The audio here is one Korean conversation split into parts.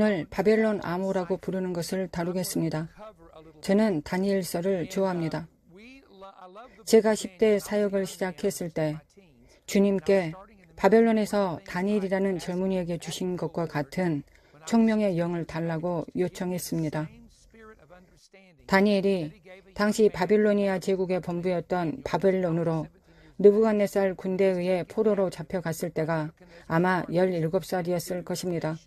오늘 바벨론 암호라고 부르는 것을 다루겠습니다. 저는 다니엘서를 좋아합니다. 제가 10대 사역을 시작했을 때 주님께 바벨론에서 다니엘이라는 젊은이에게 주신 것과 같은 총명의 영을 달라고 요청했습니다. 다니엘이 당시 바빌로니아 제국의 본부였던 바벨론으로 느부갓네살 군대에 의해 포로로 잡혀갔을 때가 아마 17살이었을 것입니다.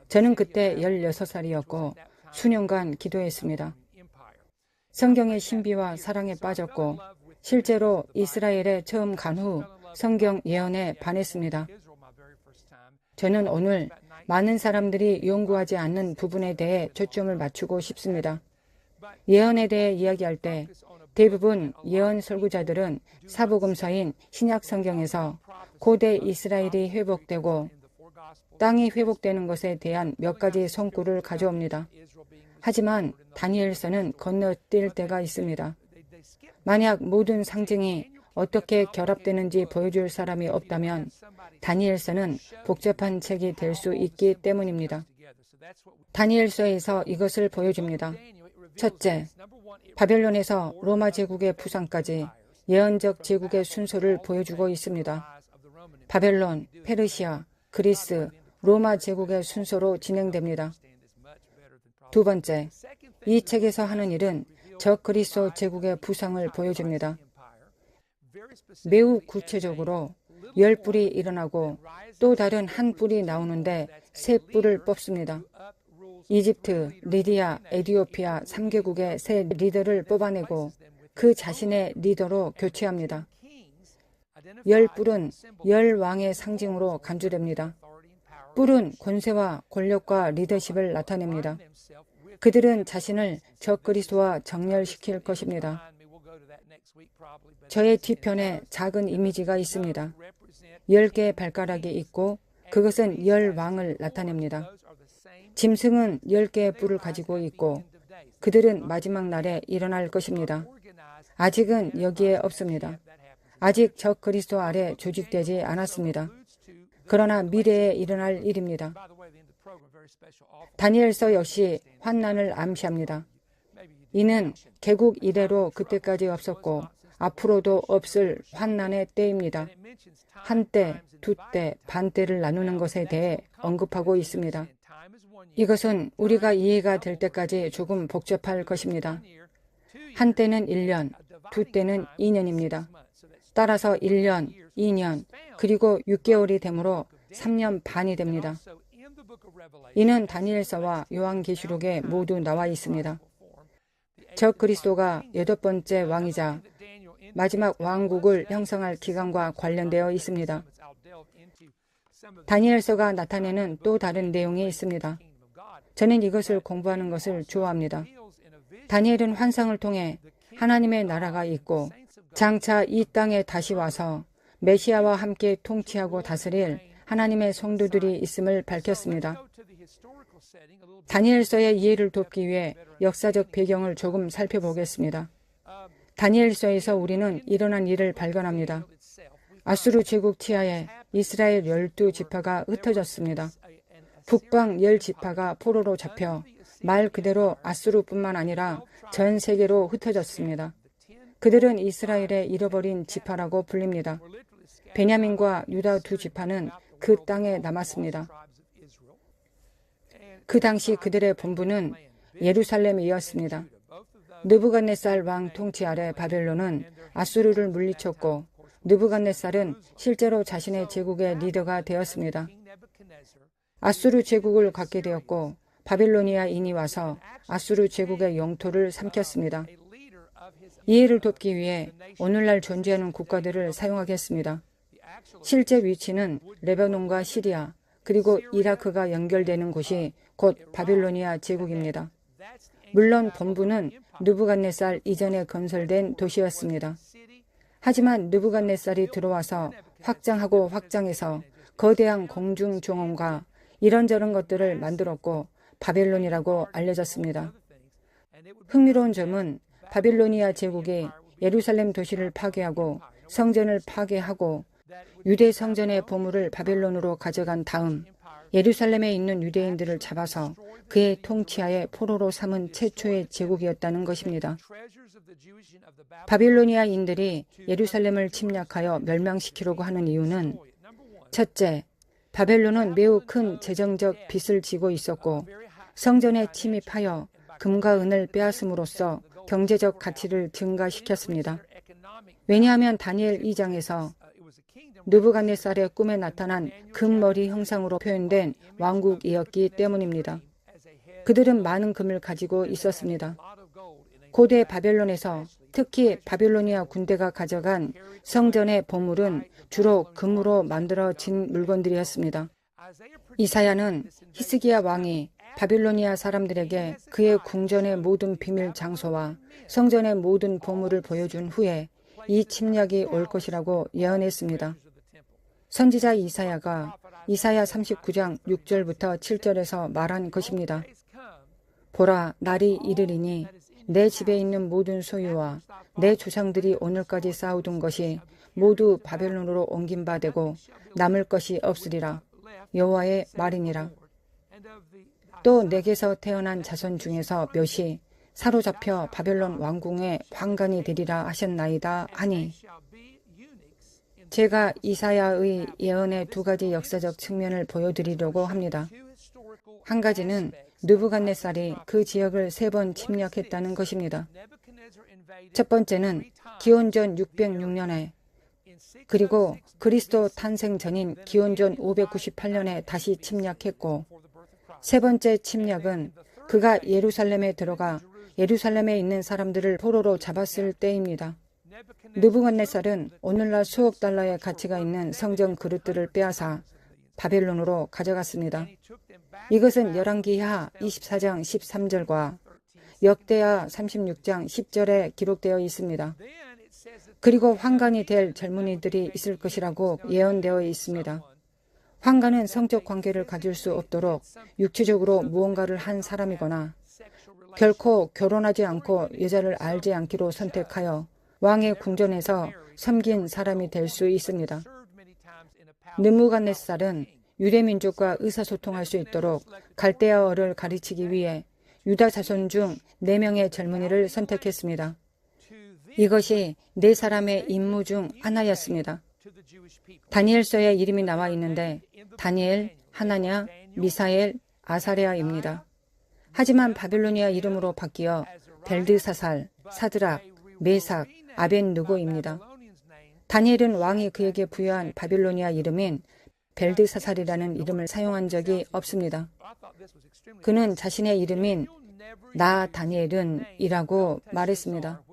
저는 그때 16살이었고 수년간 기도했습니다. 성경의 신비와 사랑에 빠졌고 실제로 이스라엘에 처음 간 후 성경 예언에 반했습니다. 저는 오늘 많은 사람들이 연구하지 않는 부분에 대해 초점을 맞추고 싶습니다. 예언에 대해 이야기할 때 대부분 예언 설교자들은 사복음서인 신약 성경에서 고대 이스라엘이 회복되고 땅이 회복되는 것에 대한 몇 가지 성구를 가져옵니다. 하지만 다니엘서는 건너뛸 때가 있습니다. 만약 모든 상징이 어떻게 결합되는지 보여줄 사람이 없다면 다니엘서는 복잡한 책이 될 수 있기 때문입니다. 다니엘서에서 이것을 보여줍니다. 첫째, 바벨론에서 로마 제국의 부상까지 예언적 제국의 순서를 보여주고 있습니다. 바벨론, 페르시아, 그리스, 로마 제국의 순서로 진행됩니다. 두 번째, 이 책에서 하는 일은 적그리스도 제국의 부상을 보여줍니다. 매우 구체적으로 10뿔이 일어나고 또 다른 한 뿔이 나오는데 3뿔을 뽑습니다. 이집트, 리디아, 에티오피아 3개국의 새 리더를 뽑아내고 그 자신의 리더로 교체합니다. 10뿔은 10왕의 상징으로 간주됩니다. 뿔은 권세와 권력과 리더십을 나타냅니다. 그들은 자신을 적그리스도와 정렬시킬 것입니다. 저의 뒤편에 작은 이미지가 있습니다. 10개의 발가락이 있고 그것은 10왕을 나타냅니다. 짐승은 10개의 뿔을 가지고 있고 그들은 마지막 날에 일어날 것입니다. 아직은 여기에 없습니다. 아직 적그리스도 아래 조직되지 않았습니다. 그러나 미래에 일어날 일입니다. 다니엘서 역시 환난을 암시합니다. 이는 개국 이래로 그때까지 없었고 앞으로도 없을 환난의 때입니다. 한때, 두때, 반때를 나누는 것에 대해 언급하고 있습니다. 이것은 우리가 이해가 될 때까지 조금 복잡할 것입니다. 한때는 1년, 두때는 2년입니다. 따라서 1년, 2년, 그리고 6개월이 되므로 3년 반이 됩니다. 이는 다니엘서와 요한계시록에 모두 나와 있습니다. 적그리스도가 8번째 왕이자 마지막 왕국을 형성할 기간과 관련되어 있습니다. 다니엘서가 나타내는 또 다른 내용이 있습니다. 저는 이것을 공부하는 것을 좋아합니다. 다니엘은 환상을 통해 하나님의 나라가 있고 장차 이 땅에 다시 와서 메시아와 함께 통치하고 다스릴 하나님의 성도들이 있음을 밝혔습니다. 다니엘서의 이해를 돕기 위해 역사적 배경을 조금 살펴보겠습니다. 다니엘서에서 우리는 일어난 일을 발견합니다. 아수르 제국 치하에 이스라엘 12지파가 흩어졌습니다. 북방 10지파가 포로로 잡혀 말 그대로 아수르뿐만 아니라 전 세계로 흩어졌습니다. 그들은 이스라엘의 잃어버린 지파라고 불립니다. 베냐민과 유다 2지파는 그 땅에 남았습니다. 그 당시 그들의 본부는 예루살렘이었습니다. 느부갓네살 왕 통치 아래 바벨론은 아수르를 물리쳤고 느부갓네살은 실제로 자신의 제국의 리더가 되었습니다. 아수르 제국을 갖게 되었고 바빌로니아인이 와서 아수르 제국의 영토를 삼켰습니다. 이해를 돕기 위해 오늘날 존재하는 국가들을 사용하겠습니다. 실제 위치는 레바논과 시리아 그리고 이라크가 연결되는 곳이 곧 바빌로니아 제국입니다. 물론 본부는 느부갓네살 이전에 건설된 도시였습니다. 하지만 느부갓네살이 들어와서 확장하고 확장해서 거대한 공중 정원과 이런저런 것들을 만들었고 바벨론이라고 알려졌습니다. 흥미로운 점은 바빌로니아 제국이 예루살렘 도시를 파괴하고 성전을 파괴하고 유대 성전의 보물을 바벨론으로 가져간 다음 예루살렘에 있는 유대인들을 잡아서 그의 통치하에 포로로 삼은 최초의 제국이었다는 것입니다. 바빌로니아인들이 예루살렘을 침략하여 멸망시키려고 하는 이유는 첫째, 바벨론은 매우 큰 재정적 빚을 지고 있었고 성전에 침입하여 금과 은을 빼앗음으로써 경제적 가치를 증가시켰습니다. 왜냐하면 다니엘 2장에서 느부갓네살의 꿈에 나타난 금머리 형상으로 표현된 왕국이었기 때문입니다. 그들은 많은 금을 가지고 있었습니다. 고대 바벨론에서 특히 바빌로니아 군대가 가져간 성전의 보물은 주로 금으로 만들어진 물건들이었습니다. 이사야는 히스기야 왕이 바빌로니아 사람들에게 그의 궁전의 모든 비밀 장소와 성전의 모든 보물을 보여준 후에 이 침략이 올 것이라고 예언했습니다. 선지자 이사야가 이사야 39장 6절부터 7절에서 말한 것입니다. 보라, 날이 이르리니 내 집에 있는 모든 소유와 내 조상들이 오늘까지 쌓아둔 것이 모두 바벨론으로 옮긴 바 되고 남을 것이 없으리라. 여호와의 말이니라. 또 내게서 태어난 자손 중에서 몇이 사로잡혀 바벨론 왕궁의 환관이 되리라 하셨나이다 하니, 제가 이사야의 예언의 두 가지 역사적 측면을 보여드리려고 합니다. 한 가지는 느부갓네살이 그 지역을 3번 침략했다는 것입니다. 첫 번째는 기원전 606년에 그리고 그리스도 탄생 전인 기원전 598년에 다시 침략했고, 세 번째 침략은 그가 예루살렘에 들어가 예루살렘에 있는 사람들을 포로로 잡았을 때입니다. 느부갓네살은 오늘날 수억 달러의 가치가 있는 성전 그릇들을 빼앗아 바벨론으로 가져갔습니다. 이것은 열왕기하 24장 13절과 역대하 36장 10절에 기록되어 있습니다. 그리고 환관이 될 젊은이들이 있을 것이라고 예언되어 있습니다. 환관은 성적 관계를 가질 수 없도록 육체적으로 무언가를 한 사람이거나 결코 결혼하지 않고 여자를 알지 않기로 선택하여 왕의 궁전에서 섬긴 사람이 될 수 있습니다. 느부갓네살은 유대민족과 의사소통할 수 있도록 갈대아어를 가르치기 위해 유다 자손 중 4명의 젊은이를 선택했습니다. 이것이 4사람의 임무 중 하나였습니다. 다니엘서에 이름이 나와 있는데 다니엘, 하나냐, 미사엘, 아사랴입니다. 하지만 바빌로니아 이름으로 바뀌어 벨드사살, 사드락, 메삭, 아벤누고입니다. 다니엘은 왕이 그에게 부여한 바빌로니아 이름인 벨드사살이라는 이름을 사용한 적이 없습니다. 그는 자신의 이름인 나 다니엘은 이라고 말했습니다.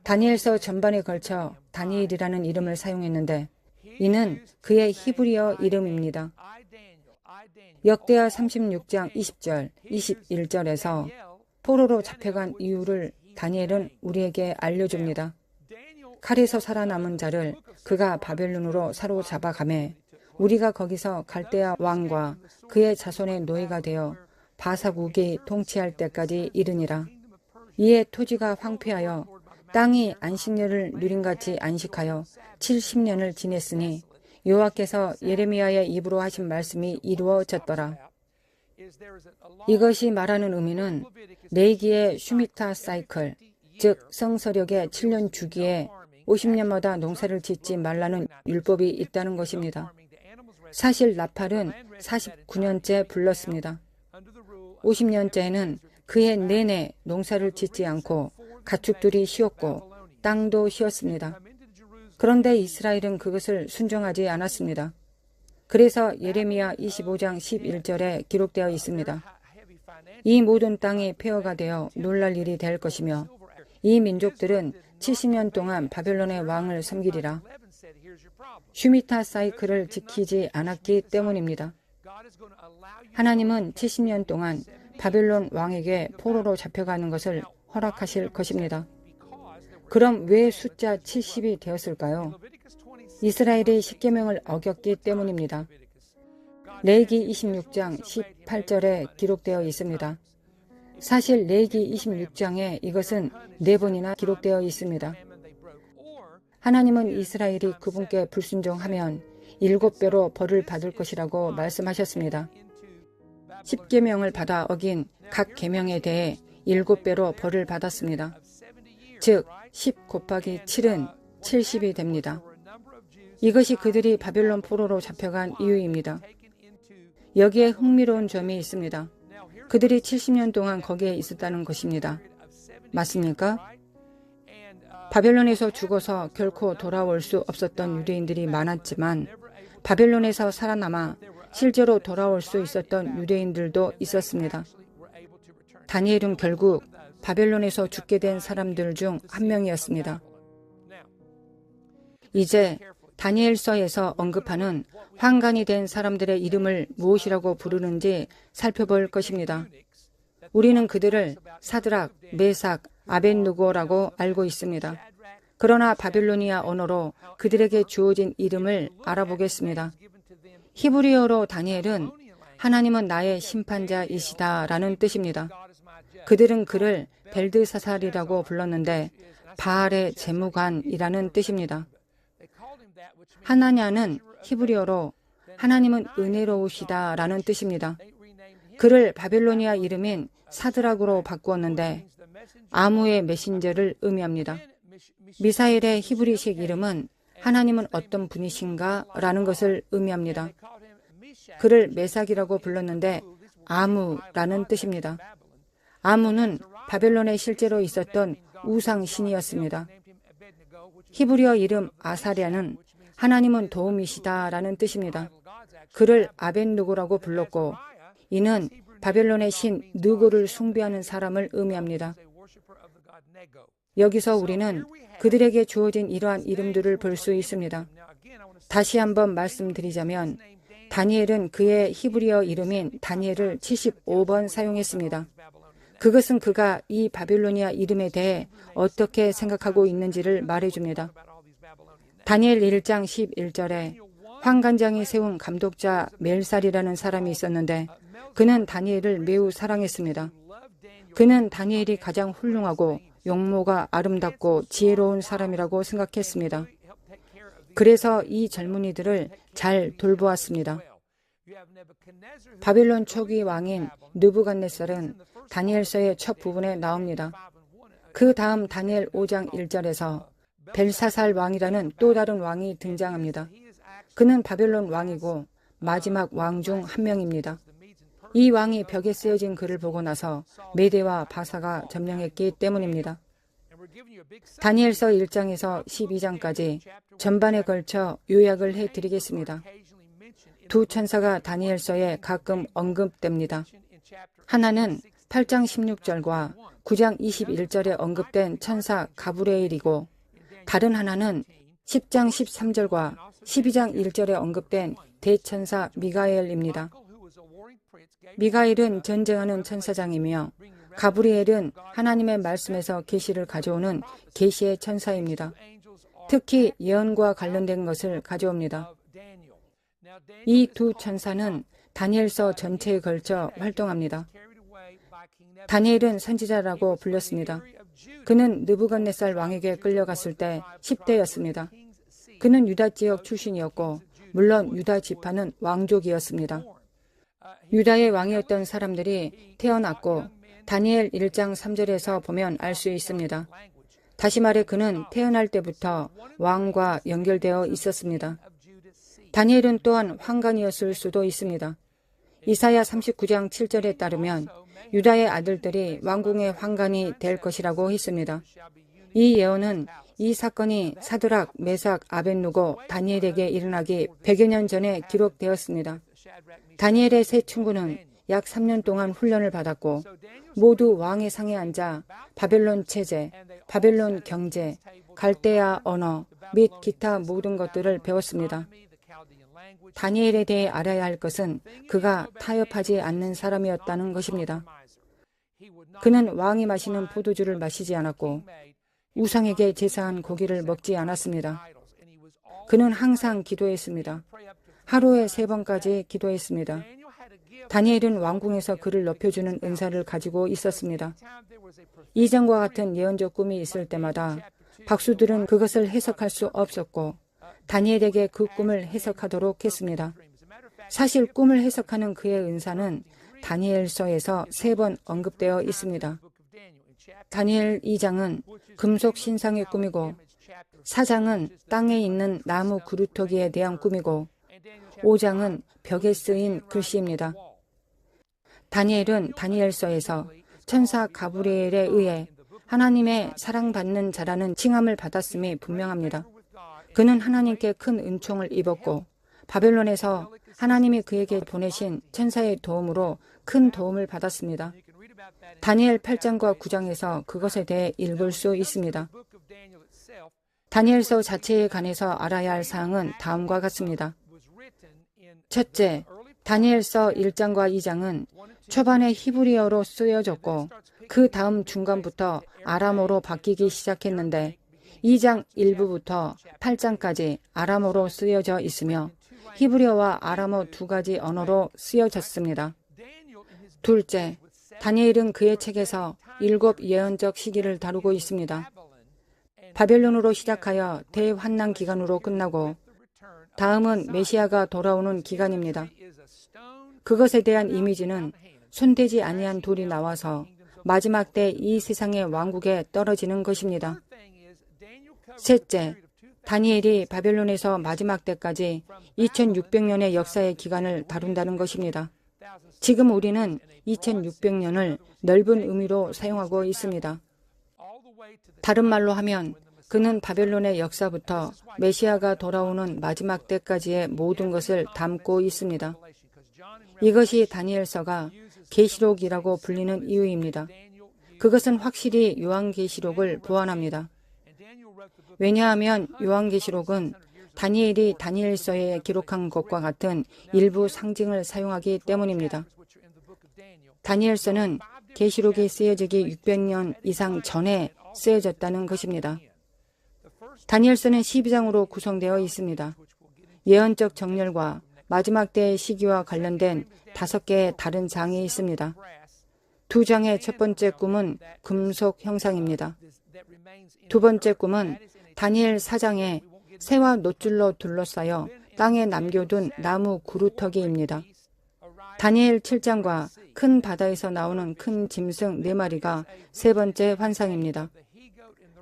다니엘서 전반에 걸쳐 다니엘이라는 이름을 사용했는데 이는 그의 히브리어 이름입니다. 역대하 36장 20절, 21절에서 포로로 잡혀간 이유를 다니엘은 우리에게 알려줍니다. 칼에서 살아남은 자를 그가 바벨론으로 사로잡아가매 우리가 거기서 갈대아 왕과 그의 자손의 노예가 되어 바사국이 통치할 때까지 이르니라. 이에 토지가 황폐하여 땅이 안식년을 누림같이 안식하여 70년을 지냈으니 여호와께서 예레미야의 입으로 하신 말씀이 이루어졌더라. 이것이 말하는 의미는 레위기의 슈미타 사이클, 즉 성서력의 7년 주기에 50년마다 농사를 짓지 말라는 율법이 있다는 것입니다. 사실 나팔은 49년째 불렀습니다. 50년째에는 그해 내내 농사를 짓지 않고 가축들이 쉬었고 땅도 쉬었습니다. 그런데 이스라엘은 그것을 순종하지 않았습니다. 그래서 예레미야 25장 11절에 기록되어 있습니다. 이 모든 땅이 폐허가 되어 놀랄 일이 될 것이며 이 민족들은 70년 동안 바벨론의 왕을 섬기리라. 슈미타 사이클을 지키지 않았기 때문입니다. 하나님은 70년 동안 바벨론 왕에게 포로로 잡혀가는 것을 허락하실 것입니다. 그럼 왜 숫자 70이 되었을까요? 이스라엘이 십계명을 어겼기 때문입니다. 레위기 26장 18절에 기록되어 있습니다. 사실 레위기 26장에 이것은 4번이나 기록되어 있습니다. 하나님은 이스라엘이 그분께 불순종하면 7배로 벌을 받을 것이라고 말씀하셨습니다. 10계명을 받아 어긴 각 계명에 대해 7배로 벌을 받았습니다. 즉 10 곱하기 7은 70이 됩니다. 이것이 그들이 바벨론 포로로 잡혀간 이유입니다. 여기에 흥미로운 점이 있습니다. 그들이 70년 동안 거기에 있었다는 것입니다. 맞습니까? 바벨론에서 죽어서 결코 돌아올 수 없었던 유대인들이 많았지만 바벨론에서 살아남아 실제로 돌아올 수 있었던 유대인들도 있었습니다. 다니엘은 결국 바벨론에서 죽게 된 사람들 중 한 명이었습니다. 이제 다니엘서에서 언급하는 환관이 된 사람들의 이름을 무엇이라고 부르는지 살펴볼 것입니다. 우리는 그들을 사드락, 메삭, 아벳느고라고 알고 있습니다. 그러나 바빌로니아 언어로 그들에게 주어진 이름을 알아보겠습니다. 히브리어로 다니엘은 하나님은 나의 심판자이시다라는 뜻입니다. 그들은 그를 벨드사살이라고 불렀는데 바알의 재무관이라는 뜻입니다. 하나냐는 히브리어로 하나님은 은혜로우시다라는 뜻입니다. 그를 바빌로니아 이름인 사드락으로 바꾸었는데 아무의 메신저를 의미합니다. 미사엘의 히브리식 이름은 하나님은 어떤 분이신가 라는 것을 의미합니다. 그를 메삭이라고 불렀는데 아무라는 뜻입니다. 아무는 바벨론에 실제로 있었던 우상신이었습니다. 히브리어 이름 아사랴는 하나님은 도움이시다라는 뜻입니다. 그를 아벳느고라고 불렀고 이는 바벨론의 신 느고를 숭배하는 사람을 의미합니다. 여기서 우리는 그들에게 주어진 이러한 이름들을 볼 수 있습니다. 다시 한번 말씀드리자면 다니엘은 그의 히브리어 이름인 다니엘을 75번 사용했습니다. 그것은 그가 이 바빌로니아 이름에 대해 어떻게 생각하고 있는지를 말해줍니다. 다니엘 1장 11절에 환관장이 세운 감독자 멜살이라는 사람이 있었는데 그는 다니엘을 매우 사랑했습니다. 그는 다니엘이 가장 훌륭하고 용모가 아름답고 지혜로운 사람이라고 생각했습니다. 그래서 이 젊은이들을 잘 돌보았습니다. 바빌론 초기 왕인 느부갓네살은 다니엘서의 첫 부분에 나옵니다. 그 다음 다니엘 5장 1절에서 벨사살 왕이라는 또 다른 왕이 등장합니다. 그는 바벨론 왕이고 마지막 왕 중 한 명입니다. 이 왕이 벽에 쓰여진 글을 보고 나서 메대와 바사가 점령했기 때문입니다. 다니엘서 1장에서 12장까지 전반에 걸쳐 요약을 해드리겠습니다. 두 천사가 다니엘서에 가끔 언급됩니다. 하나는 8장 16절과 9장 21절에 언급된 천사 가브리엘이고 다른 하나는 10장 13절과 12장 1절에 언급된 대천사 미가엘입니다. 미가엘은 전쟁하는 천사장이며 가브리엘은 하나님의 말씀에서 계시를 가져오는 계시의 천사입니다. 특히 예언과 관련된 것을 가져옵니다. 이 두 천사는 다니엘서 전체에 걸쳐 활동합니다. 다니엘은 선지자라고 불렸습니다. 그는 느부갓네살 왕에게 끌려갔을 때 10대였습니다. 그는 유다 지역 출신이었고 물론 유다 지파는 왕족이었습니다. 유다의 왕이었던 사람들이 태어났고 다니엘 1장 3절에서 보면 알 수 있습니다. 다시 말해 그는 태어날 때부터 왕과 연결되어 있었습니다. 다니엘은 또한 환관이었을 수도 있습니다. 이사야 39장 7절에 따르면 유다의 아들들이 왕궁의 환관이 될 것이라고 했습니다. 이 예언은 이 사건이 사드락, 메삭, 아벳느고, 다니엘에게 일어나기 100여 년 전에 기록되었습니다. 다니엘의 세 친구는 약 3년 동안 훈련을 받았고 모두 왕의 상에 앉아 바벨론 체제, 바벨론 경제, 갈대아 언어 및 기타 모든 것들을 배웠습니다. 다니엘에 대해 알아야 할 것은 그가 타협하지 않는 사람이었다는 것입니다. 그는 왕이 마시는 포도주를 마시지 않았고 우상에게 제사한 고기를 먹지 않았습니다. 그는 항상 기도했습니다. 하루에 3번까지 기도했습니다. 다니엘은 왕궁에서 그를 높여주는 은사를 가지고 있었습니다. 이전과 같은 예언적 꿈이 있을 때마다 박수들은 그것을 해석할 수 없었고 다니엘에게 그 꿈을 해석하도록 했습니다. 사실 꿈을 해석하는 그의 은사는 다니엘서에서 3번 언급되어 있습니다. 다니엘 2장은 금속 신상의 꿈이고 4장은 땅에 있는 나무 그루터기에 대한 꿈이고 5장은 벽에 쓰인 글씨입니다. 다니엘은 다니엘서에서 천사 가브리엘에 의해 하나님의 사랑받는 자라는 칭함을 받았음이 분명합니다. 그는 하나님께 큰 은총을 입었고 바벨론에서 하나님이 그에게 보내신 천사의 도움으로 큰 도움을 받았습니다. 다니엘 8장과 9장에서 그것에 대해 읽을 수 있습니다. 다니엘서 자체에 관해서 알아야 할 사항은 다음과 같습니다. 첫째, 다니엘서 1장과 2장은 초반에 히브리어로 쓰여졌고 그 다음 중간부터 아람어로 바뀌기 시작했는데 2장 1부부터 8장까지 아람어로 쓰여져 있으며 히브리어와 아람어 2가지 언어로 쓰여졌습니다. 둘째, 다니엘은 그의 책에서 7 예언적 시기를 다루고 있습니다. 바벨론으로 시작하여 대환난 기간으로 끝나고 다음은 메시아가 돌아오는 기간입니다. 그것에 대한 이미지는 손대지 아니한 돌이 나와서 마지막 때 이 세상의 왕국에 떨어지는 것입니다. 셋째, 다니엘이 바벨론에서 마지막 때까지 2600년의 역사의 기간을 다룬다는 것입니다. 지금 우리는 2600년을 넓은 의미로 사용하고 있습니다. 다른 말로 하면 그는 바벨론의 역사부터 메시아가 돌아오는 마지막 때까지의 모든 것을 담고 있습니다. 이것이 다니엘서가 계시록이라고 불리는 이유입니다. 그것은 확실히 요한계시록을 보완합니다. 왜냐하면 요한계시록은 다니엘이 다니엘서에 기록한 것과 같은 일부 상징을 사용하기 때문입니다. 다니엘서는 계시록이 쓰여지기 600년 이상 전에 쓰여졌다는 것입니다. 다니엘서는 12장으로 구성되어 있습니다. 예언적 정렬과 마지막 때의 시기와 관련된 5개의 다른 장이 있습니다. 2장의 첫 번째 꿈은 금속 형상입니다. 두 번째 꿈은 다니엘 4장에 새와 놋줄로 둘러싸여 땅에 남겨둔 나무 구루터기입니다. 다니엘 7장과 큰 바다에서 나오는 큰 짐승 4마리가 세 번째 환상입니다.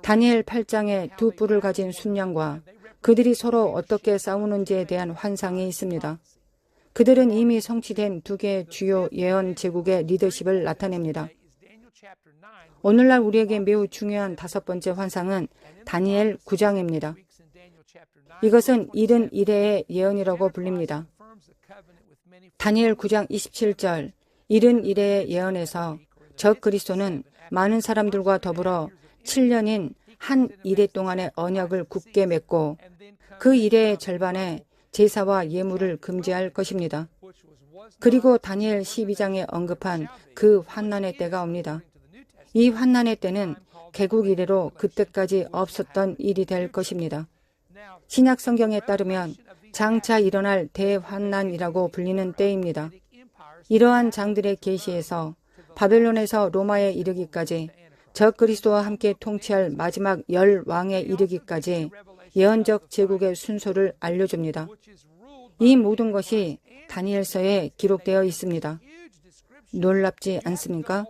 다니엘 8장에 2 뿔을 가진 순양과 그들이 서로 어떻게 싸우는지에 대한 환상이 있습니다. 그들은 이미 성취된 2개의 주요 예언 제국의 리더십을 나타냅니다. 오늘날 우리에게 매우 중요한 5번째 환상은 다니엘 9장입니다. 이것은 71회의 예언이라고 불립니다. 다니엘 9장 27절 71회의 예언에서 적 그리스도는 많은 사람들과 더불어 7년인 한 이래 동안의 언약을 굳게 맺고 그 이래의 절반에 제사와 예물을 금지할 것입니다. 그리고 다니엘 12장에 언급한 그 환난의 때가 옵니다. 이 환난의 때는 개국 이래로 그때까지 없었던 일이 될 것입니다. 신약 성경에 따르면 장차 일어날 대환난이라고 불리는 때입니다. 이러한 장들의 계시에서 바벨론에서 로마에 이르기까지 적 그리스도와 함께 통치할 마지막 10왕에 이르기까지 예언적 제국의 순서를 알려줍니다. 이 모든 것이 다니엘서에 기록되어 있습니다. 놀랍지 않습니까?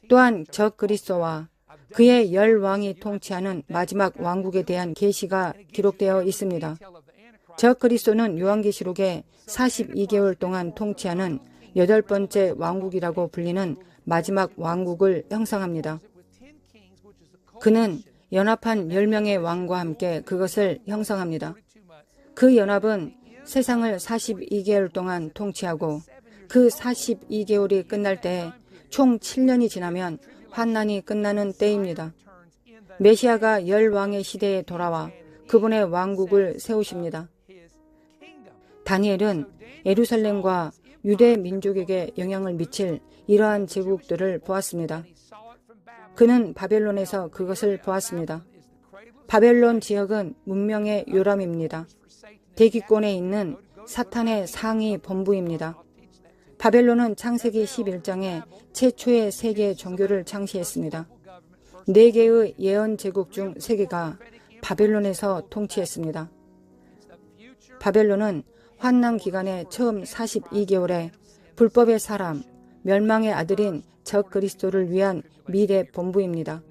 또한 적 그리스도와 그의 10왕이 통치하는 마지막 왕국에 대한 계시가 기록되어 있습니다. 적 그리스도는 요한계시록에 42개월 동안 통치하는 8번째 왕국이라고 불리는 마지막 왕국을 형성합니다. 그는 연합한 10명의 왕과 함께 그것을 형성합니다. 그 연합은 세상을 42개월 동안 통치하고 그 42개월이 끝날 때 총 7년이 지나면 환난이 끝나는 때입니다. 메시아가 10왕의 시대에 돌아와 그분의 왕국을 세우십니다. 다니엘은 예루살렘과 유대 민족에게 영향을 미칠 이러한 제국들을 보았습니다. 그는 바벨론에서 그것을 보았습니다. 바벨론 지역은 문명의 요람입니다. 대기권에 있는 사탄의 상위 본부입니다. 바벨론은 창세기 11장에 최초의 세계 종교를 창시했습니다. 4개의 예언 제국 중 3개가 바벨론에서 통치했습니다. 바벨론은 환난 기간의 처음 42개월에 불법의 사람, 멸망의 아들인 적 그리스도를 위한 미래 본부입니다.